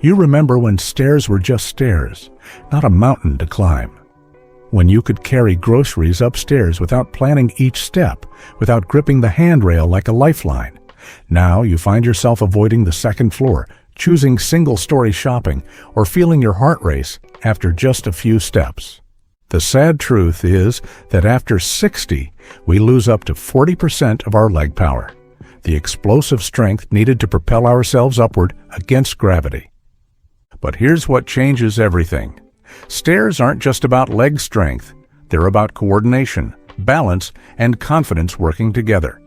You remember when stairs were just stairs, not a mountain to climb. When you could carry groceries upstairs without planning each step, without gripping the handrail like a lifeline. Now you find yourself avoiding the second floor, choosing single-story shopping, or feeling your heart race after just a few steps. The sad truth is that after 60, we lose up to 40% of our leg power, the explosive strength needed to propel ourselves upward against gravity. But here's what changes everything. Stairs aren't just about leg strength. They're about coordination, balance, and confidence working together.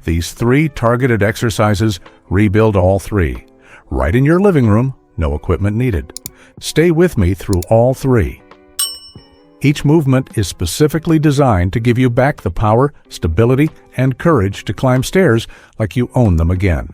These 3 targeted exercises rebuild all 3. Right in your living room, no equipment needed. Stay with me through all 3. Each movement is specifically designed to give you back the power, stability, and courage to climb stairs like you own them again.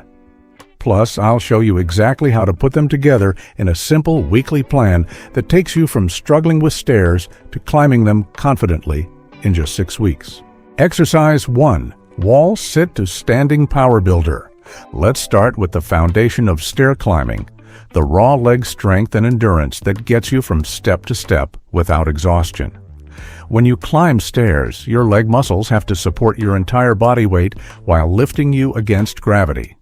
Plus, I'll show you exactly how to put them together in a simple weekly plan that takes you from struggling with stairs to climbing them confidently in just 6 weeks. Exercise 1. Wall Sit to Standing Power Builder. Let's start with the foundation of stair climbing, the raw leg strength and endurance that gets you from step to step without exhaustion. When you climb stairs, your leg muscles have to support your entire body weight while lifting you against gravity.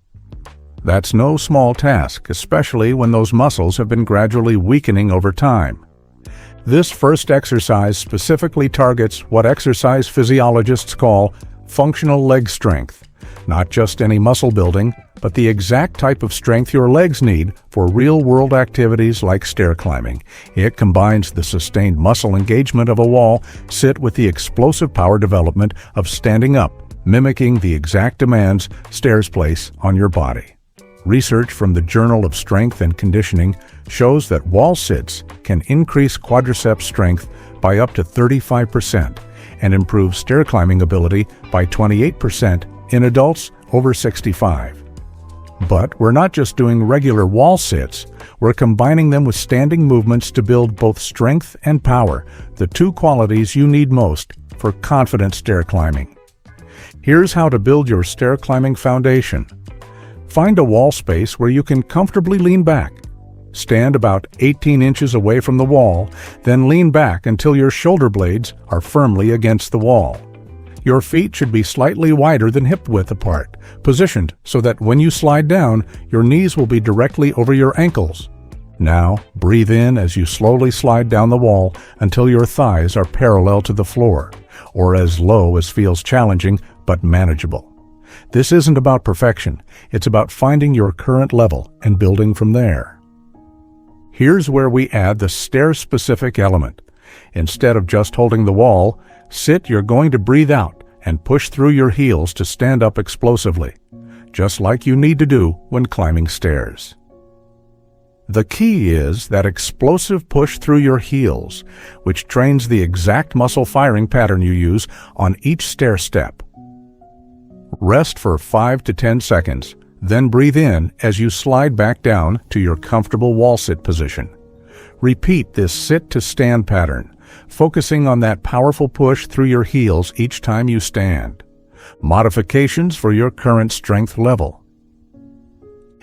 That's no small task, especially when those muscles have been gradually weakening over time. This first exercise specifically targets what exercise physiologists call functional leg strength, not just any muscle building, but the exact type of strength your legs need for real-world activities like stair climbing. It combines the sustained muscle engagement of a wall sit with the explosive power development of standing up, mimicking the exact demands stairs place on your body. Research from the Journal of Strength and Conditioning shows that wall sits can increase quadriceps strength by up to 35% and improve stair climbing ability by 28% in adults over 65. But we're not just doing regular wall sits, we're combining them with standing movements to build both strength and power, the 2 qualities you need most for confident stair climbing. Here's how to build your stair climbing foundation. Find a wall space where you can comfortably lean back. Stand about 18 inches away from the wall, then lean back until your shoulder blades are firmly against the wall. Your feet should be slightly wider than hip width apart, positioned so that when you slide down, your knees will be directly over your ankles. Now, breathe in as you slowly slide down the wall until your thighs are parallel to the floor, or as low as feels challenging but manageable. This isn't about perfection, it's about finding your current level and building from there. Here's where we add the stair-specific element. Instead of just holding the wall, you're going to breathe out and push through your heels to stand up explosively, just like you need to do when climbing stairs. The key is that explosive push through your heels, which trains the exact muscle firing pattern you use on each stair step. Rest for 5 to 10 seconds, then breathe in as you slide back down to your comfortable wall sit position. Repeat this sit to stand pattern, focusing on that powerful push through your heels each time you stand. Modifications for your current strength level.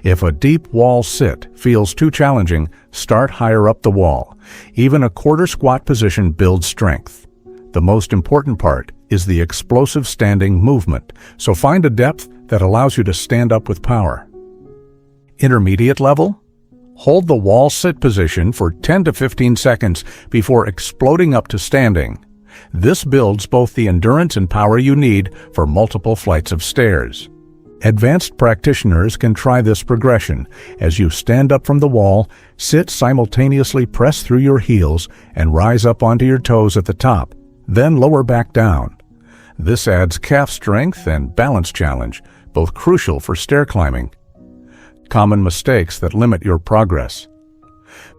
If a deep wall sit feels too challenging, start higher up the wall. Even a quarter squat position builds strength. The most important part is the explosive standing movement, so find a depth that allows you to stand up with power. Intermediate level? Hold the wall sit position for 10 to 15 seconds before exploding up to standing. This builds both the endurance and power you need for multiple flights of stairs. Advanced practitioners can try this progression. As you stand up from the wall, simultaneously press through your heels and rise up onto your toes at the top, then lower back down. This adds calf strength and balance challenge, both crucial for stair climbing. Common mistakes that limit your progress.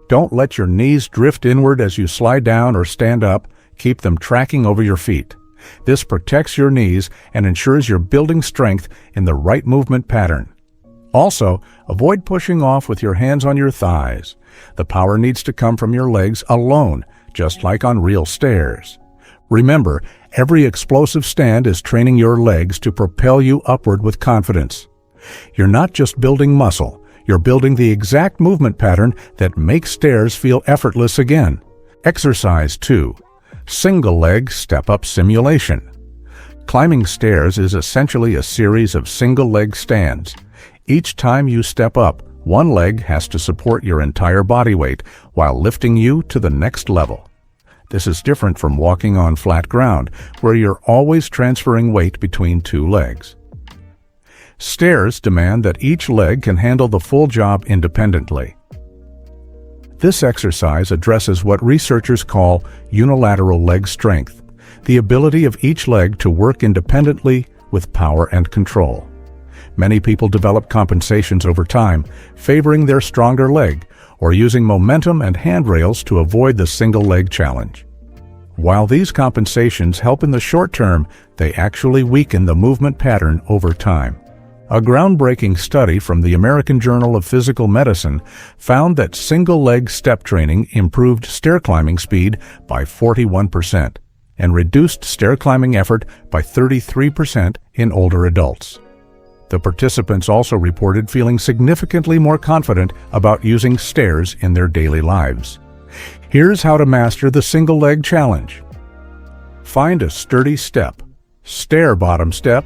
Don't let your knees drift inward as you slide down or stand up. Keep them tracking over your feet. This protects your knees and ensures you're building strength in the right movement pattern. Also, avoid pushing off with your hands on your thighs. The power needs to come from your legs alone, just like on real stairs. Remember, every explosive stand is training your legs to propel you upward with confidence. You're not just building muscle, You're building the exact movement pattern that makes stairs feel effortless again. Exercise 2. Single leg step-up simulation. Climbing stairs is essentially a series of single leg stands. Each time you step up, one leg has to support your entire body weight while lifting you to the next level. This is different from walking on flat ground, where you're always transferring weight between two legs. Stairs demand that each leg can handle the full job independently. This exercise addresses what researchers call unilateral leg strength, the ability of each leg to work independently with power and control. Many people develop compensations over time, favoring their stronger leg or using momentum and handrails to avoid the single leg challenge. While these compensations help in the short term, they actually weaken the movement pattern over time. A groundbreaking study from the American Journal of Physical Medicine found that single-leg step training improved stair climbing speed by 41% and reduced stair climbing effort by 33% in older adults. The participants also reported feeling significantly more confident about using stairs in their daily lives. Here's how to master the single-leg challenge. Find a sturdy step, stair bottom step,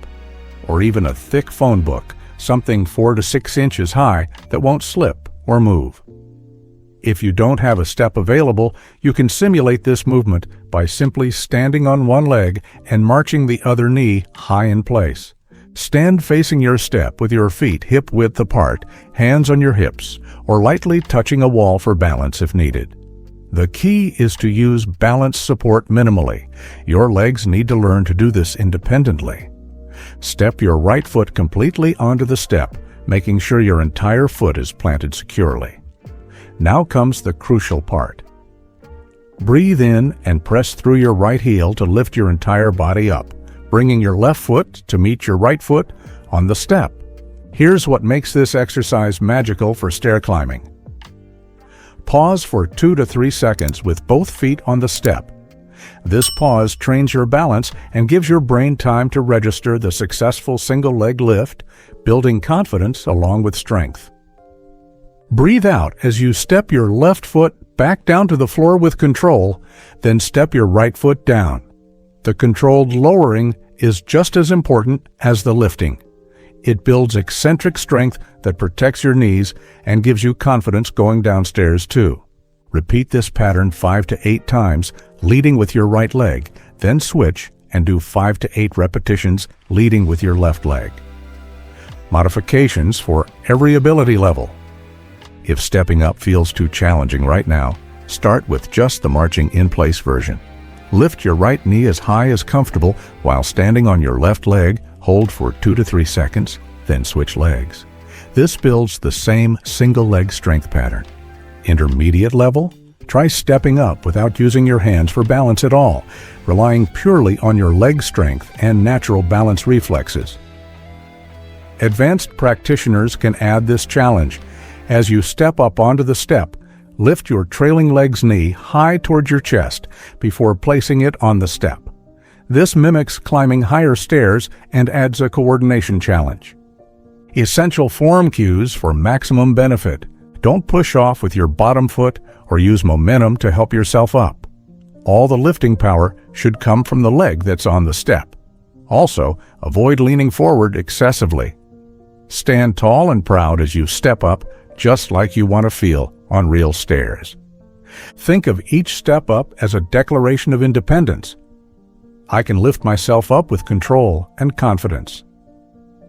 or even a thick phone book, something 4 to 6 inches high that won't slip or move. If you don't have a step available, you can simulate this movement by simply standing on one leg and marching the other knee high in place. Stand facing your step with your feet hip-width apart, hands on your hips, or lightly touching a wall for balance if needed. The key is to use balance support minimally. Your legs need to learn to do this independently. Step your right foot completely onto the step, making sure your entire foot is planted securely. Now comes the crucial part. Breathe in and press through your right heel to lift your entire body up, bringing your left foot to meet your right foot on the step. Here's what makes this exercise magical for stair climbing. Pause for 2 to 3 seconds with both feet on the step. This pause trains your balance and gives your brain time to register the successful single-leg lift, building confidence along with strength. Breathe out as you step your left foot back down to the floor with control, then step your right foot down. The controlled lowering is just as important as the lifting. It builds eccentric strength that protects your knees and gives you confidence going downstairs too. Repeat this pattern 5 to 8 times, leading with your right leg, then switch and do 5 to 8 repetitions leading with your left leg. Modifications for every ability level. If stepping up feels too challenging right now, start with just the marching in place version. Lift your right knee as high as comfortable while standing on your left leg, hold for 2 to 3 seconds, then switch legs. This builds the same single leg strength pattern. Intermediate level? Try stepping up without using your hands for balance at all, relying purely on your leg strength and natural balance reflexes. Advanced practitioners can add this challenge. As you step up onto the step, lift your trailing leg's knee high towards your chest before placing it on the step. This mimics climbing higher stairs and adds a coordination challenge. Essential form cues for maximum benefit. Don't push off with your bottom foot or use momentum to help yourself up. All the lifting power should come from the leg that's on the step. Also, avoid leaning forward excessively. Stand tall and proud as you step up, just like you want to feel on real stairs. Think of each step up as a declaration of independence. I can lift myself up with control and confidence.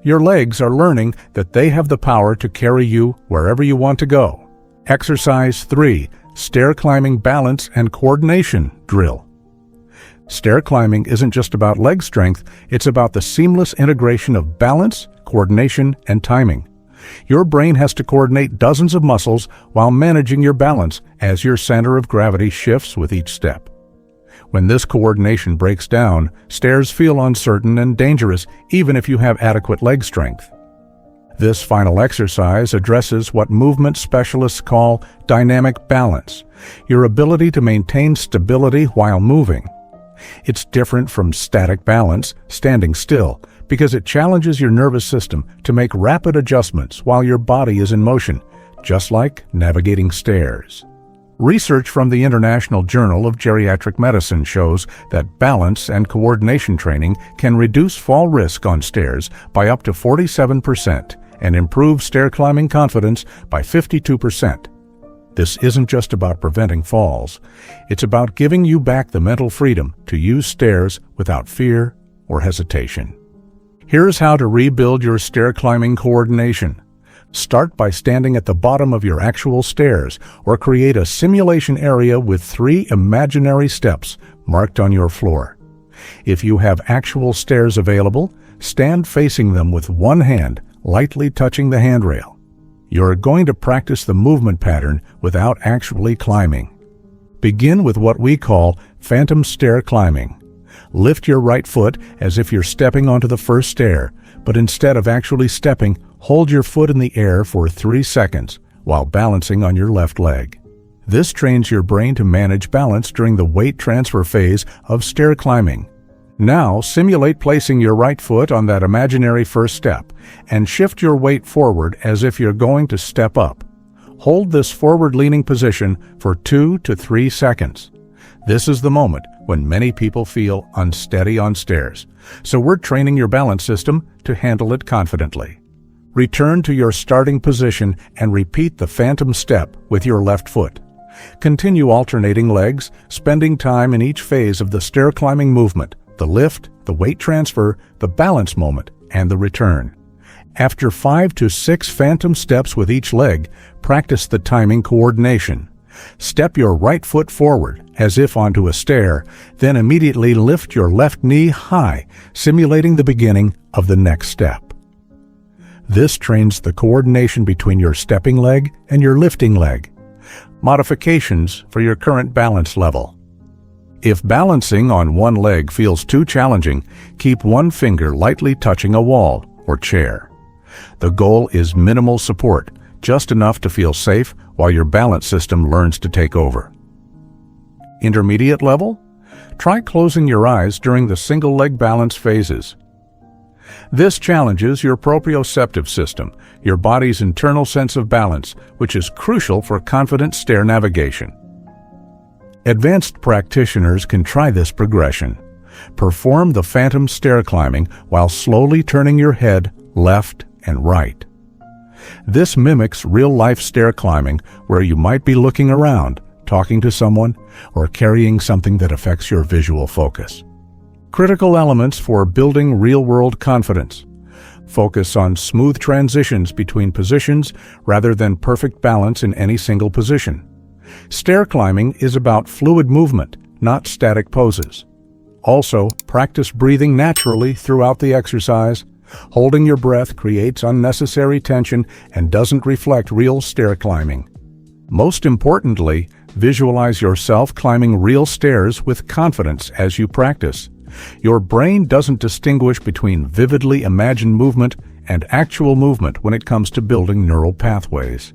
Your legs are learning that they have the power to carry you wherever you want to go. Exercise 3. Stair climbing balance and coordination drill. Stair climbing isn't just about leg strength, it's about the seamless integration of balance, coordination, and timing. Your brain has to coordinate dozens of muscles while managing your balance as your center of gravity shifts with each step. When this coordination breaks down, stairs feel uncertain and dangerous even if you have adequate leg strength. This final exercise addresses what movement specialists call dynamic balance, your ability to maintain stability while moving. It's different from static balance, standing still, because it challenges your nervous system to make rapid adjustments while your body is in motion, just like navigating stairs. Research from the International Journal of Geriatric Medicine shows that balance and coordination training can reduce fall risk on stairs by up to 47% and improve stair climbing confidence by 52%. This isn't just about preventing falls. It's about giving you back the mental freedom to use stairs without fear or hesitation. Here's how to rebuild your stair climbing coordination. Start by standing at the bottom of your actual stairs, or create a simulation area with 3 imaginary steps marked on your floor. If you have actual stairs available, stand facing them with one hand lightly touching the handrail. You're going to practice the movement pattern without actually climbing. Begin with what we call phantom stair climbing. Lift your right foot as if you're stepping onto the first stair, but instead of actually stepping, hold your foot in the air for 3 seconds while balancing on your left leg. This trains your brain to manage balance during the weight transfer phase of stair climbing. Now, simulate placing your right foot on that imaginary first step and shift your weight forward as if you're going to step up. Hold this forward-leaning position for 2 to 3 seconds. This is the moment when many people feel unsteady on stairs, so we're training your balance system to handle it confidently. Return to your starting position and repeat the phantom step with your left foot. Continue alternating legs, spending time in each phase of the stair climbing movement: the lift, the weight transfer, the balance moment, and the return. After 5 to 6 phantom steps with each leg, practice the timing coordination. Step your right foot forward, as if onto a stair, then immediately lift your left knee high, simulating the beginning of the next step. This trains the coordination between your stepping leg and your lifting leg. Modifications for your current balance level. If balancing on one leg feels too challenging, keep one finger lightly touching a wall or chair. The goal is minimal support, just enough to feel safe while your balance system learns to take over. Intermediate level? Try closing your eyes during the single leg balance phases. This challenges your proprioceptive system, your body's internal sense of balance, which is crucial for confident stair navigation. Advanced practitioners can try this progression. Perform the phantom stair climbing while slowly turning your head left and right. This mimics real-life stair climbing, where you might be looking around, talking to someone, or carrying something that affects your visual focus. Critical elements for building real-world confidence. Focus on smooth transitions between positions rather than perfect balance in any single position. Stair climbing is about fluid movement, not static poses. Also, practice breathing naturally throughout the exercise. Holding your breath creates unnecessary tension and doesn't reflect real stair climbing. Most importantly, visualize yourself climbing real stairs with confidence as you practice. Your brain doesn't distinguish between vividly imagined movement and actual movement when it comes to building neural pathways.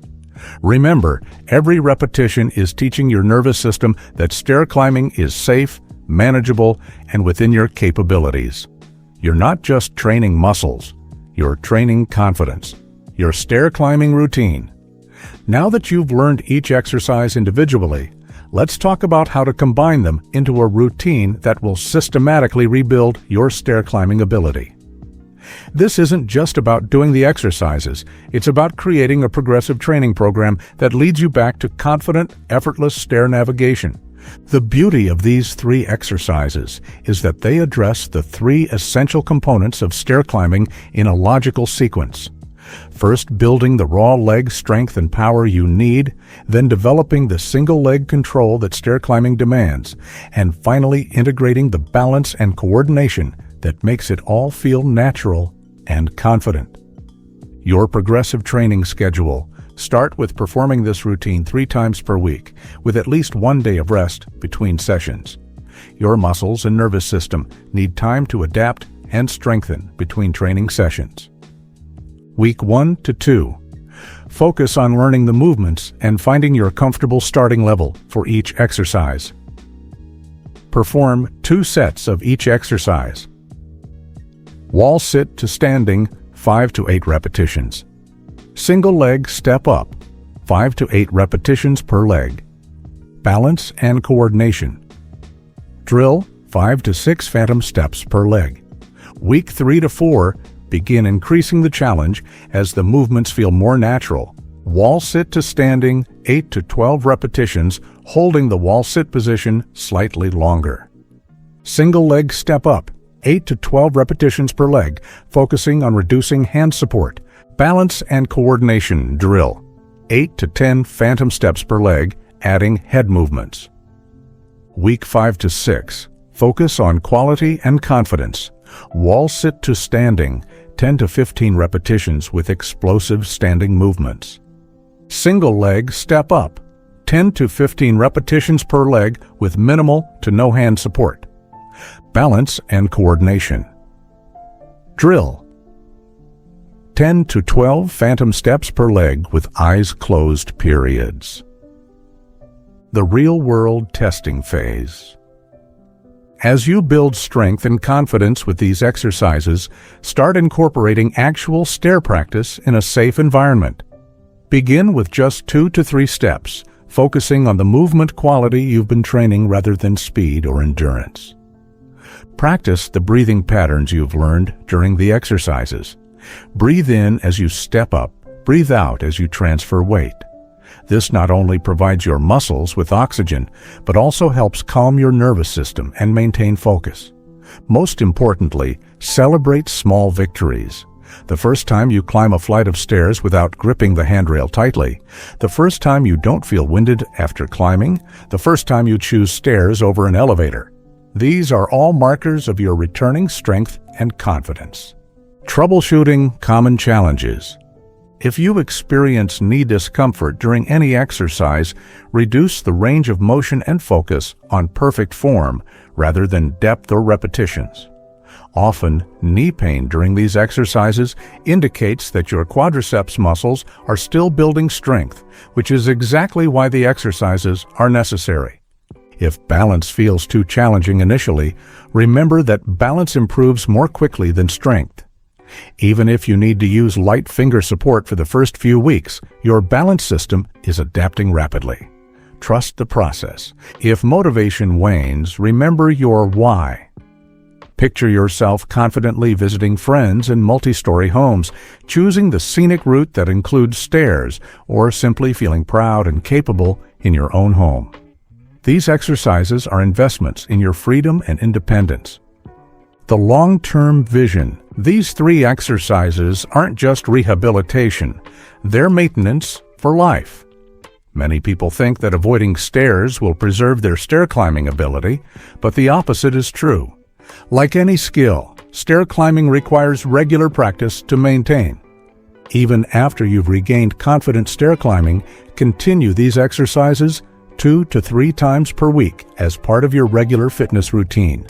Remember, every repetition is teaching your nervous system that stair climbing is safe, manageable, and within your capabilities. You're not just training muscles, you're training confidence. Your stair climbing routine. Now that you've learned each exercise individually, let's talk about how to combine them into a routine that will systematically rebuild your stair climbing ability. This isn't just about doing the exercises, it's about creating a progressive training program that leads you back to confident, effortless stair navigation. The beauty of these 3 exercises is that they address the 3 essential components of stair climbing in a logical sequence. First, building the raw leg strength and power you need, then developing the single leg control that stair climbing demands, and finally integrating the balance and coordination that makes it all feel natural and confident. Your progressive training schedule. Start with performing this routine 3 times per week, with at least 1 day of rest between sessions. Your muscles and nervous system need time to adapt and strengthen between training sessions. Week 1 to 2. Focus on learning the movements and finding your comfortable starting level for each exercise. Perform 2 sets of each exercise. Wall sit to standing, 5 to 8 repetitions. Single leg step up, 5 to 8 repetitions per leg. Balance and coordination. Drill, 5 to 6 phantom steps per leg. Week 3 to 4, begin increasing the challenge as the movements feel more natural. Wall sit to standing, 8 to 12 repetitions, holding the wall sit position slightly longer. Single leg step up, 8 to 12 repetitions per leg, focusing on reducing hand support. Balance and coordination drill, 8 to 10 phantom steps per leg, adding head movements. Week 5 to 6, focus on quality and confidence. Wall sit to standing, 10 to 15 repetitions with explosive standing movements. Single leg step up, 10 to 15 repetitions per leg with minimal to no hand support. Balance and coordination. Drill, 10 to 12 phantom steps per leg with eyes closed periods. The real-world testing phase. As you build strength and confidence with these exercises, start incorporating actual stair practice in a safe environment. Begin with just 2 to 3 steps, focusing on the movement quality you've been training rather than speed or endurance. Practice the breathing patterns you've learned during the exercises. Breathe in as you step up, breathe out as you transfer weight. This not only provides your muscles with oxygen, but also helps calm your nervous system and maintain focus. Most importantly, celebrate small victories. The first time you climb a flight of stairs without gripping the handrail tightly, the first time you don't feel winded after climbing, the first time you choose stairs over an elevator. These are all markers of your returning strength and confidence. Troubleshooting common challenges. If you experience knee discomfort during any exercise, reduce the range of motion and focus on perfect form rather than depth or repetitions. Often, knee pain during these exercises indicates that your quadriceps muscles are still building strength, which is exactly why the exercises are necessary. If balance feels too challenging initially, remember that balance improves more quickly than strength. Even if you need to use light finger support for the first few weeks, your balance system is adapting rapidly. Trust the process. If motivation wanes, remember your why. Picture yourself confidently visiting friends in multi-story homes, choosing the scenic route that includes stairs, or simply feeling proud and capable in your own home. These exercises are investments in your freedom and independence. The long-term vision. These 3 exercises aren't just rehabilitation, they're maintenance for life. Many people think that avoiding stairs will preserve their stair climbing ability, but the opposite is true. Like any skill, stair climbing requires regular practice to maintain. Even after you've regained confident stair climbing, continue these exercises 2 to 3 times per week as part of your regular fitness routine.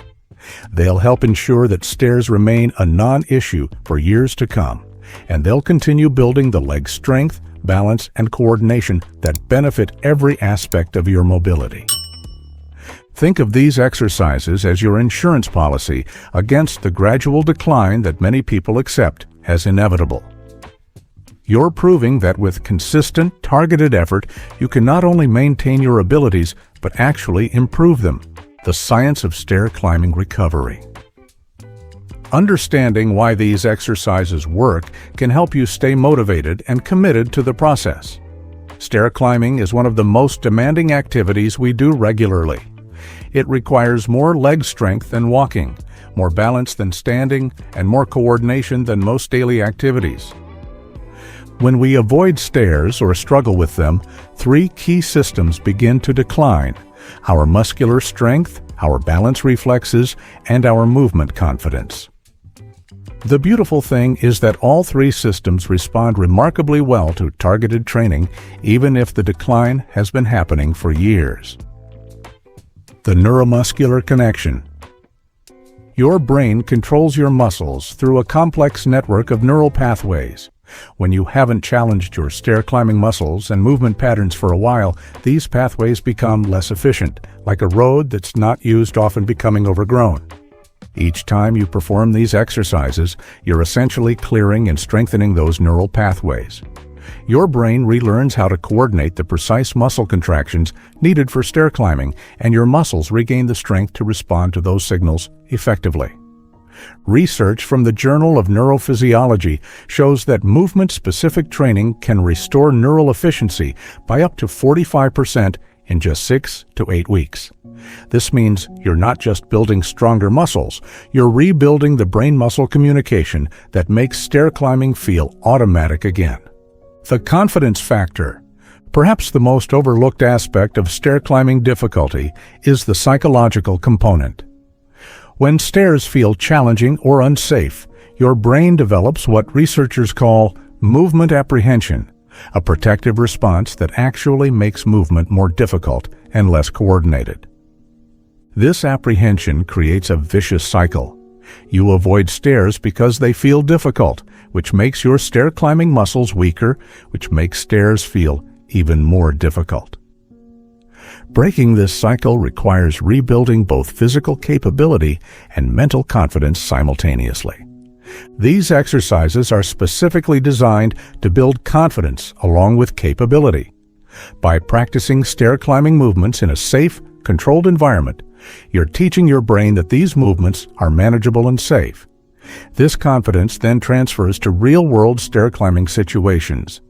They'll help ensure that stairs remain a non-issue for years to come, and they'll continue building the leg strength, balance, and coordination that benefit every aspect of your mobility. Think of these exercises as your insurance policy against the gradual decline that many people accept as inevitable. You're proving that with consistent, targeted effort, you can not only maintain your abilities, but actually improve them. The science of stair climbing recovery. Understanding why these exercises work can help you stay motivated and committed to the process. Stair climbing is one of the most demanding activities we do regularly. It requires more leg strength than walking, more balance than standing, and more coordination than most daily activities. When we avoid stairs or struggle with them, 3 key systems begin to decline: our muscular strength, our balance reflexes, and our movement confidence. The beautiful thing is that all 3 systems respond remarkably well to targeted training, even if the decline has been happening for years. The Neuromuscular Connection. Your brain controls your muscles through a complex network of neural pathways. When you haven't challenged your stair climbing muscles and movement patterns for a while, these pathways become less efficient, like a road that's not used often becoming overgrown. Each time you perform these exercises, you're essentially clearing and strengthening those neural pathways. Your brain relearns how to coordinate the precise muscle contractions needed for stair climbing, and your muscles regain the strength to respond to those signals effectively. Research from the Journal of Neurophysiology shows that movement-specific training can restore neural efficiency by up to 45% in just 6 to 8 weeks. This means you're not just building stronger muscles, you're rebuilding the brain-muscle communication that makes stair climbing feel automatic again. The confidence factor. Perhaps the most overlooked aspect of stair climbing difficulty is the psychological component. When stairs feel challenging or unsafe, your brain develops what researchers call movement apprehension, a protective response that actually makes movement more difficult and less coordinated. This apprehension creates a vicious cycle. You avoid stairs because they feel difficult, which makes your stair climbing muscles weaker, which makes stairs feel even more difficult. Breaking this cycle requires rebuilding both physical capability and mental confidence simultaneously. These exercises are specifically designed to build confidence along with capability. By practicing stair climbing movements in a safe, controlled environment, you're teaching your brain that these movements are manageable and safe. This confidence then transfers to real-world stair climbing situations.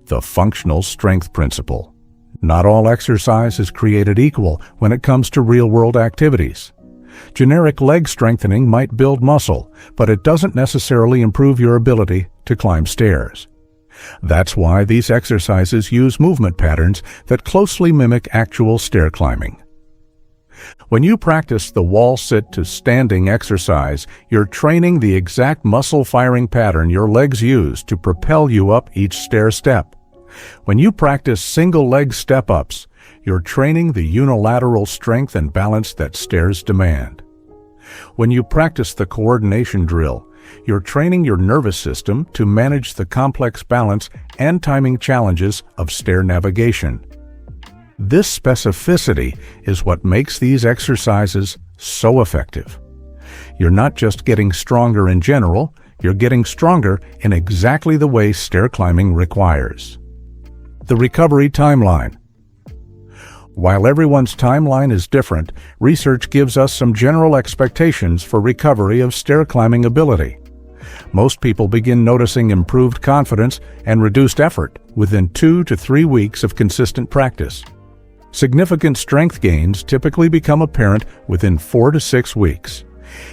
The functional strength principle. Not all exercise is created equal when it comes to real-world activities. Generic leg strengthening might build muscle, but it doesn't necessarily improve your ability to climb stairs. That's why these exercises use movement patterns that closely mimic actual stair climbing. When you practice the wall sit to standing exercise, you're training the exact muscle firing pattern your legs use to propel you up each stair step. When you practice single leg step-ups, you're training the unilateral strength and balance that stairs demand. When you practice the coordination drill, you're training your nervous system to manage the complex balance and timing challenges of stair navigation. This specificity is what makes these exercises so effective. You're not just getting stronger in general, you're getting stronger in exactly the way stair climbing requires. The recovery timeline. While everyone's timeline is different, research gives us some general expectations for recovery of stair climbing ability. Most people begin noticing improved confidence and reduced effort within 2 to 3 weeks of consistent practice. Significant strength gains typically become apparent within 4 to 6 weeks,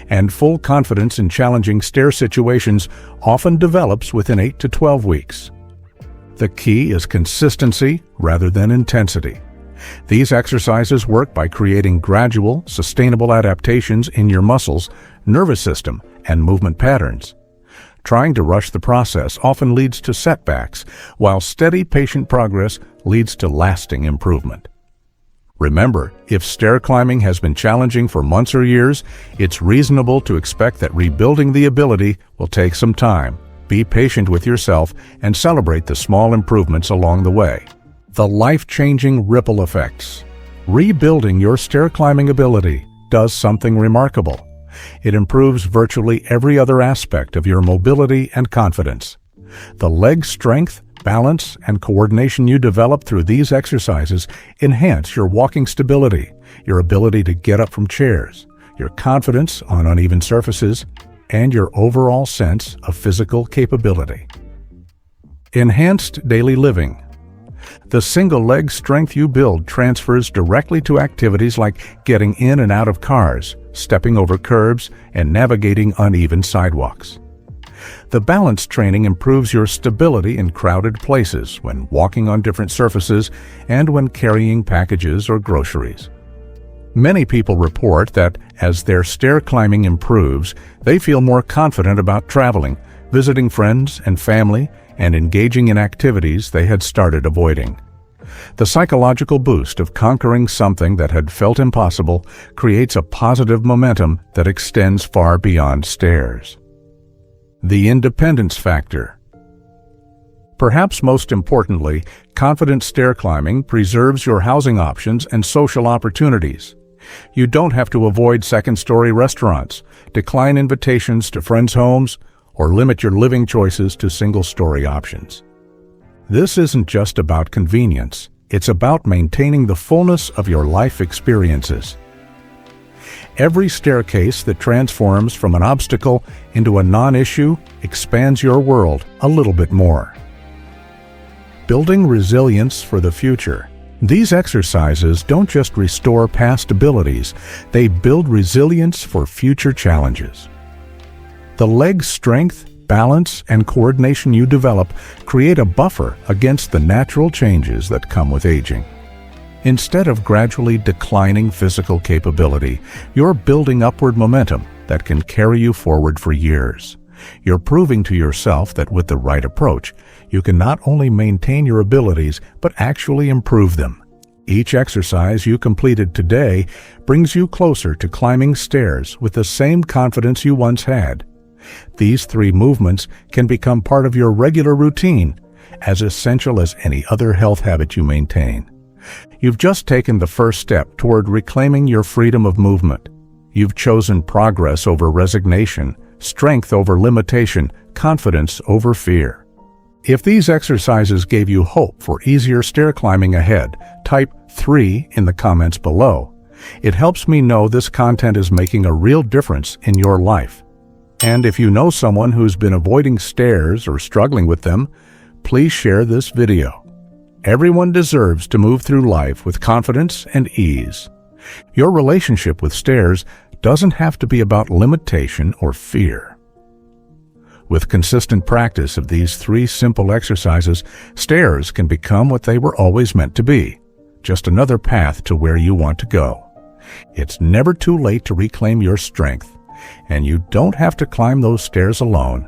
and full confidence in challenging stair situations often develops within 8 to 12 weeks. The key is consistency rather than intensity. These exercises work by creating gradual, sustainable adaptations in your muscles, nervous system, and movement patterns. Trying to rush the process often leads to setbacks, while steady, patient progress leads to lasting improvement. Remember, if stair climbing has been challenging for months or years, it's reasonable to expect that rebuilding the ability will take some time. Be patient with yourself and celebrate the small improvements along the way. The life-changing ripple effects. Rebuilding your stair climbing ability does something remarkable. It improves virtually every other aspect of your mobility and confidence. The leg strength, balance, and coordination you develop through these exercises enhance your walking stability, your ability to get up from chairs, your confidence on uneven surfaces, and your overall sense of physical capability. Enhanced daily living. The single leg strength you build transfers directly to activities like getting in and out of cars, stepping over curbs, and navigating uneven sidewalks. The balance training improves your stability in crowded places when walking on different surfaces and when carrying packages or groceries. Many people report that as their stair climbing improves, they feel more confident about traveling, visiting friends and family, and engaging in activities they had started avoiding. The psychological boost of conquering something that had felt impossible creates a positive momentum that extends far beyond stairs. The independence factor. Perhaps most importantly, confident stair climbing preserves your housing options and social opportunities. You don't have to avoid second-story restaurants, decline invitations to friends' homes, or limit your living choices to single-story options. This isn't just about convenience. It's about maintaining the fullness of your life experiences. Every staircase that transforms from an obstacle into a non-issue expands your world a little bit more. Building resilience for the future. These exercises don't just restore past abilities, they build resilience for future challenges. The leg strength, balance, and coordination you develop create a buffer against the natural changes that come with aging. Instead of gradually declining physical capability, you're building upward momentum that can carry you forward for years. You're proving to yourself that with the right approach, you can not only maintain your abilities, but actually improve them. Each exercise you completed today brings you closer to climbing stairs with the same confidence you once had. These 3 movements can become part of your regular routine, as essential as any other health habit you maintain. You've just taken the first step toward reclaiming your freedom of movement. You've chosen progress over resignation, strength over limitation, confidence over fear. If these exercises gave you hope for easier stair climbing ahead, type 3 in the comments below. It helps me know this content is making a real difference in your life. And if you know someone who's been avoiding stairs or struggling with them, please share this video. Everyone deserves to move through life with confidence and ease. Your relationship with stairs doesn't have to be about limitation or fear. With consistent practice of these 3 simple exercises, stairs can become what they were always meant to be, just another path to where you want to go. It's never too late to reclaim your strength, and you don't have to climb those stairs alone.